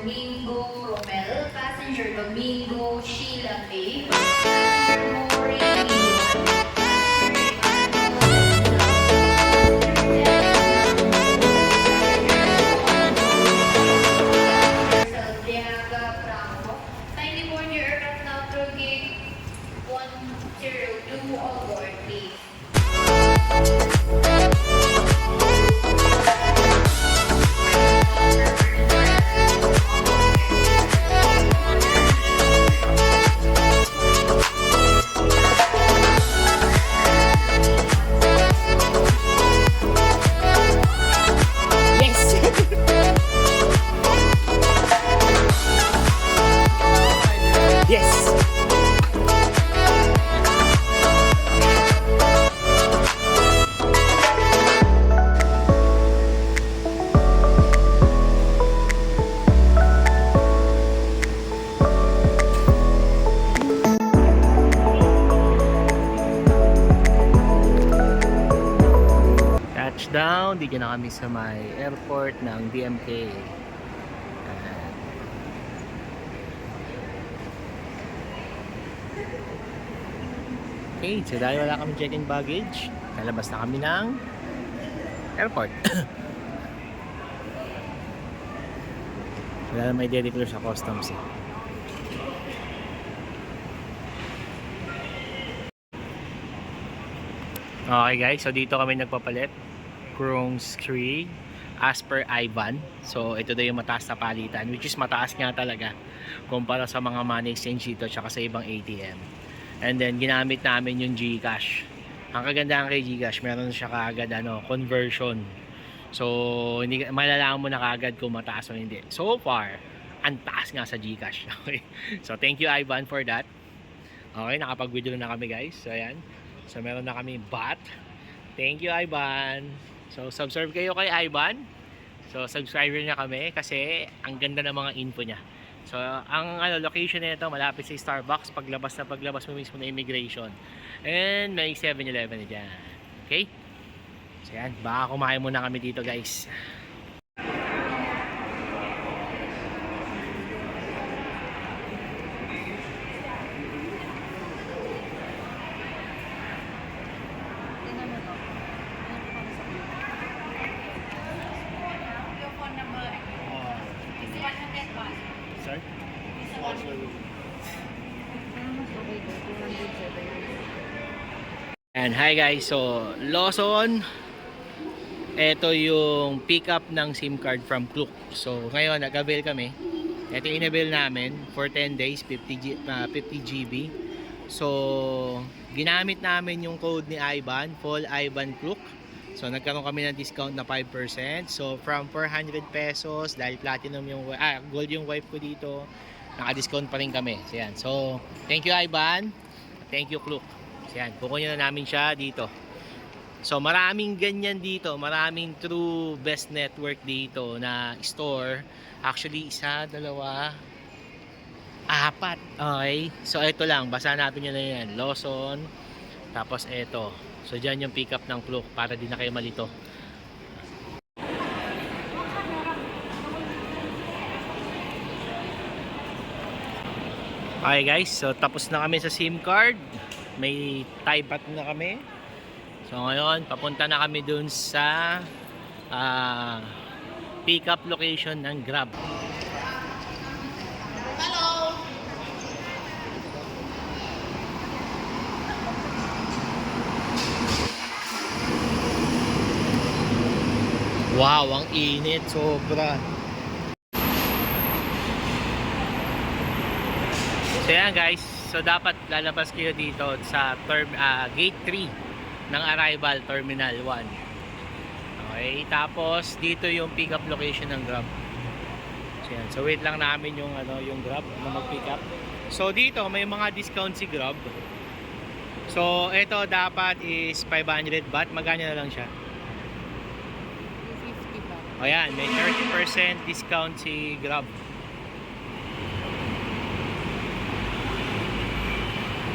Domingo, Romel, passenger Domingo, Sheila Faye, passenger Maureen. Touchdown, dito na kami sa may airport ng DMK. Okay, so dahil wala kami check-in baggage, lalabas na kami ng airport. Wala na may i-declare sa customs eh. Okay guys, so dito kami nagpapalit. Krung's Creek as per Ivan. So ito daw yung mataas na palitan, which is mataas nga talaga kumpara sa mga money exchange dito tsaka sa ibang ATM. And then ginamit namin yung GCash. Ang kagandahan kay GCash, meron siya kaagad conversion. So hindi malalaman mo na kaagad kung mataas o hindi. So far, ang taas nga sa GCash. Okay. So thank you Ivan for that. Okay, nakapag-withdraw na kami guys. So ayan. So meron na kami bot. Thank you Ivan. So subscribe kayo kay Ivan. So subscriber niya kami kasi ang ganda ng mga info niya. So ang location nito malapit sa Starbucks, paglabas mo mismo na immigration. And may 7-Eleven diyan. Okay? So yan, baka kumain muna kami dito guys. Sir? And hi guys, so Lawson, ito yung pick up ng SIM card from Klook. So ngayon nag-avail kami. Ito yung in-avail namin for 10 days, 50 GB. So ginamit namin yung code ni Ivan, Full Ivan Klook. So nagkaroon kami ng discount na 5%. So from 400 pesos, dahil platinum yung gold yung wife ko dito, naka-discount pa rin kami. So yan. So thank you Ivan. Thank you Klook. So yan, kukunin na namin siya dito. So maraming ganyan dito, maraming true best network dito na store. Actually, 1, 2, 4. Okay. So ito lang, basa natin yun na yan. Lawson. Tapos ito. So dyan yung pick up ng Klook para di na kayo malito. Okay guys, so tapos na kami sa SIM card. May tie back na kami. So ngayon, papunta na kami dun sa pick up location ng Grab. Wow, ang init, sobra. So yan guys, so dapat lalabas kayo dito sa gate 3 ng arrival terminal 1. Okay, tapos dito yung pick up location ng Grab. So yan, so wait lang namin yung yung Grab na mag-pick up. So dito may mga discount si Grab. So ito dapat is 500 baht, magkano na lang siya? O yan, may 30% discount si Grab.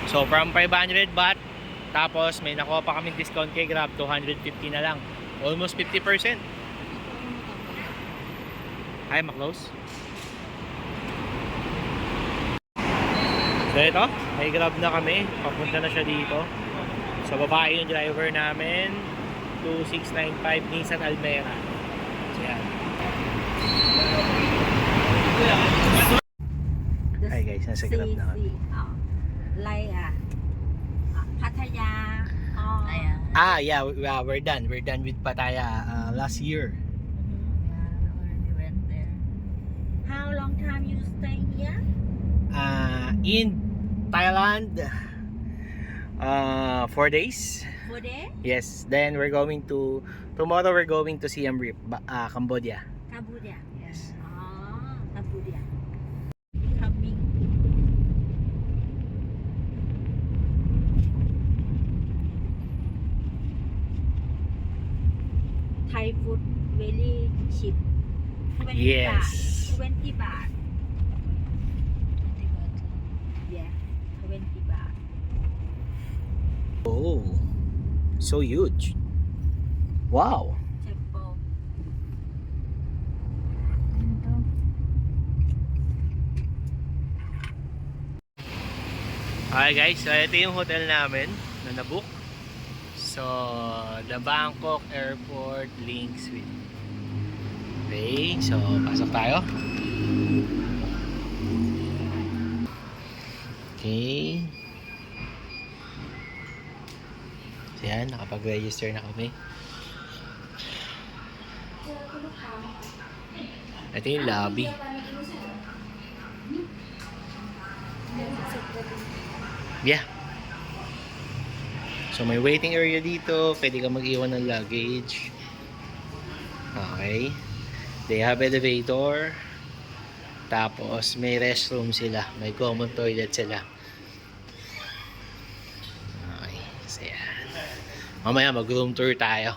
So from 500 baht, tapos may nakuha pa kaming discount kay Grab, 250 na lang. Almost 50%. Ay, ma-close? So ito, may grab na kami. Papunta na siya dito. So babae yung driver namin. 2695 Nissan Almera. So yan. Hi guys, nasa grab na kami. Pattaya. Ayan. Yeah, we're done. We're done with Pattaya last year. Yeah, already went there. How long time you stay here? In Thailand, 4 days. 4 days? Yes, then we're going to tomorrow we're going to Siem Reap, Cambodia. Cambodia. Yes. Cambodia. Coming. Thai food very cheap. 20 Yes. baht. 20 baht. Yeah. 20 baht. Oh, so huge. Wow. Temple. Okay guys, so ito yung hotel namin na nabook. So, the Bangkok Airport Link Suite. Okay, so pasok tayo. Okay. So yan, nakapag-register na kami. Ito yung lobby. Yeah. So may waiting area dito, pwede ka mag-iwan ng luggage. Okay. They have elevator. Tapos may restroom sila, may common toilet sila. Okay, so yan. Mamaya mag-room tour tayo.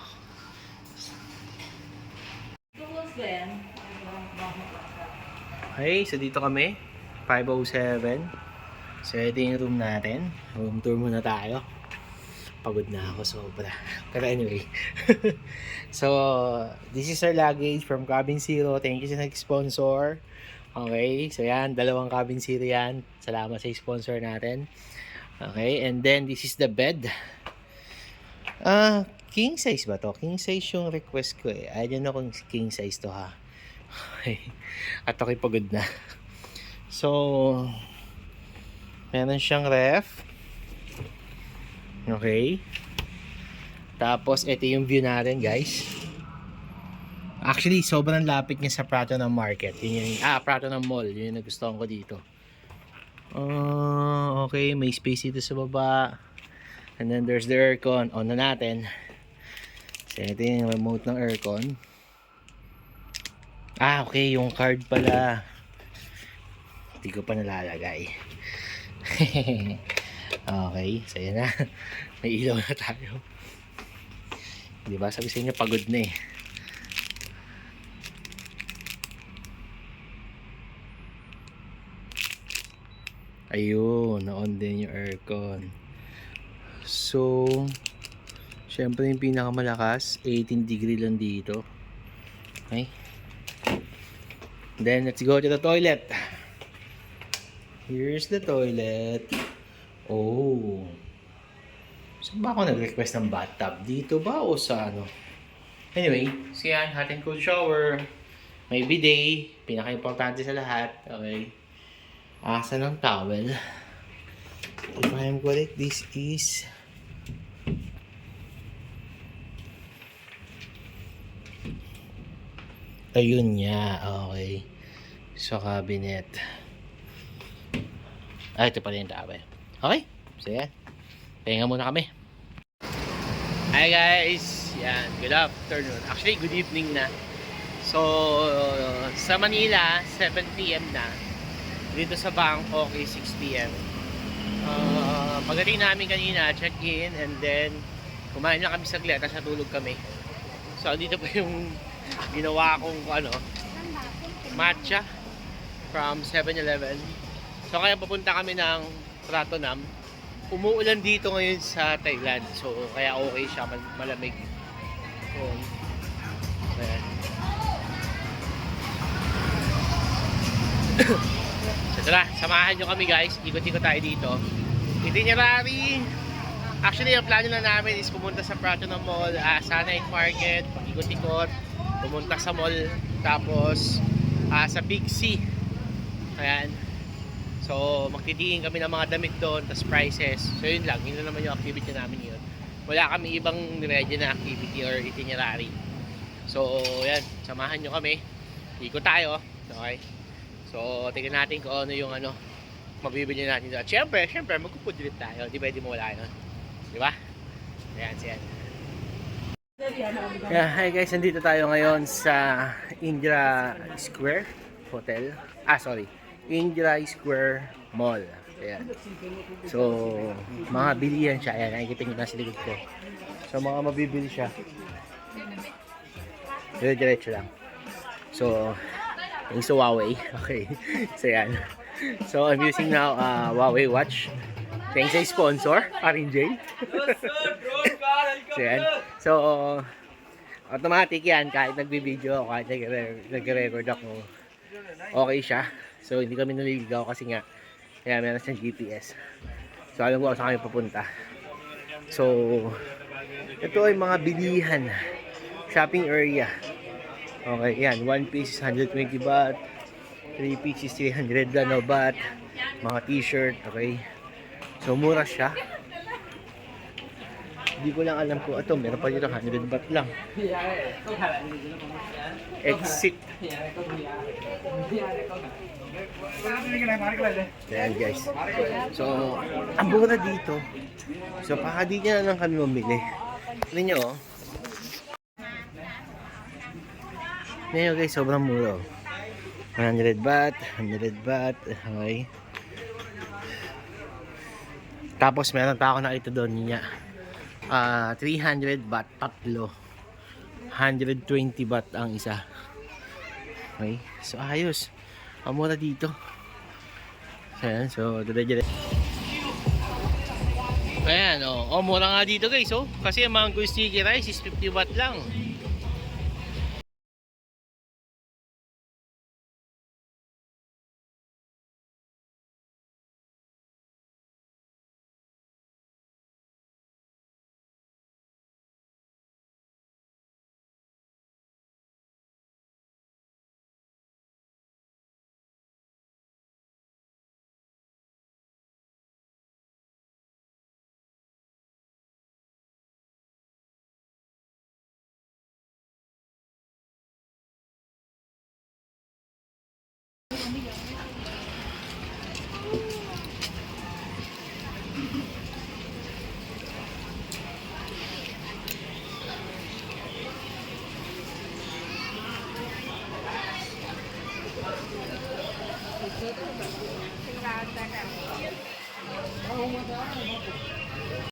Okay, so dito kami, 507. So ito yung room natin. Room tour muna tayo. Pagod na ako sobra. Pero anyway. So, this is our luggage from Cabin Zero. Thank you sa nag-sponsor. Okay, so yan, dalawang Cabin Zero yan. Salamat sa sponsor natin. Okay, and then this is the bed. King size ba to? King size yung request ko eh. I don't know kung king size to ha. Okay. At ako'y pagod na. So, meron siyang ref. Okay. Tapos, ito yung view natin, guys. Actually, sobrang lapit niya sa Prato ng Market. Yun yung, Prato ng Mall. Yun yung nagustuhan ko dito. Okay, may space dito sa baba. And then, there's the aircon. On na natin. So, ito yung remote ng aircon. Okay, yung card pala. Hindi ko pa nalalagay. Okay, so yan na. May ilaw na tayo. Diba? Sabi sa inyo, pagod na eh. Ayun, na-on din yung aircon. So, syempre yung pinakamalakas, 18 degree lang dito. Okay. Then, let's go to the toilet. Here's the toilet. Oh. Saan ba ako nag-request ng bathtub? Dito ba o sa ano? Anyway, so yan, hot and cold shower. May bidet. Pinaka-importante sa lahat. Okay. Asa ng towel. If I am correct, this is... Ayun niya. Okay. So, cabinet. Ito pala yung towel. Okay. So, yan. Pahinga muna kami. Hi guys! Yan. Good afternoon. Actually, good evening na. So, sa Manila, 7 PM na. Dito sa Bangkok is 6 PM. Pagdating namin kanina, check-in, and then kumain na kami saglit, tapos natulog kami. So, dito pa yung ginawa kong matcha from 7-Eleven. So, kaya papunta kami ng Pratunam. Umuulan dito ngayon sa Thailand. So, kaya okay siya, malamig. Yun. Ayan. So, Tara, samahan nyo kami guys. Ikot-ikot tayo dito. Itinerary. Actually, ang plano na namin is pumunta sa Prato ng Mall, Sunlight Market, pag-ikot-ikot, pumunta sa mall, tapos sa Big C. Ayan. So, magtitingin kami ng mga damit doon, tapos prices. So, yun lang. Yun na naman yung activity namin yun. Wala kami ibang ready na activity or itinerary. So, yan. Samahan nyo kami. Ikot tayo. Okay. So, tingnan natin kung ano yung mabibili natin doon. At syempre, magpo-food trip tayo. Di pwede mo wala yun. Di ba? Ayan, siyan. Yeah, hi guys. Nandito tayo ngayon sa Indra Square Hotel. Indra Square Mall. Ayan. So, mga bilihan siya. Ayan, nakikita nyo nasa likod ko. So, mga mabibili siya. Diretso lang. So, yung sa Huawei. Okay. So, yan. So, I'm using now Huawei watch. Thanks sa sponsor, Parin J. So, yan. So, automatic yan. Kahit nagbibideo ako, kahit nag-record ako, okay siya. So, hindi kami naliligaw kasi nga, kaya meron siyang GPS. So, alam ko kung saan kami pupunta. So, ito ay mga bilihan. Shopping area. Okay, yan. 1 piece is 120 baht. 3 pieces is 300 baht. Mga t-shirt, okay. So, mura siya. Hindi ko lang alam ko. Ito, meron pa dito 100 baht lang. Exit. Ayan guys. So, ang mura dito. So, pakadi niya na lang kami mamili. Tignan nyo, oh. Ngayon guys, sobrang mura. 100 baht, 100 baht. Okay. Tapos meron pa ako nakita doon niya. 300 baht, tatlo. 120 baht ang isa. Okay. So, ayos. Ang mura dito. Ayan, so, dire-dire. Ayan, oh. Mura nga dito guys, oh. Kasi ang mango sticky rice is 50 baht lang.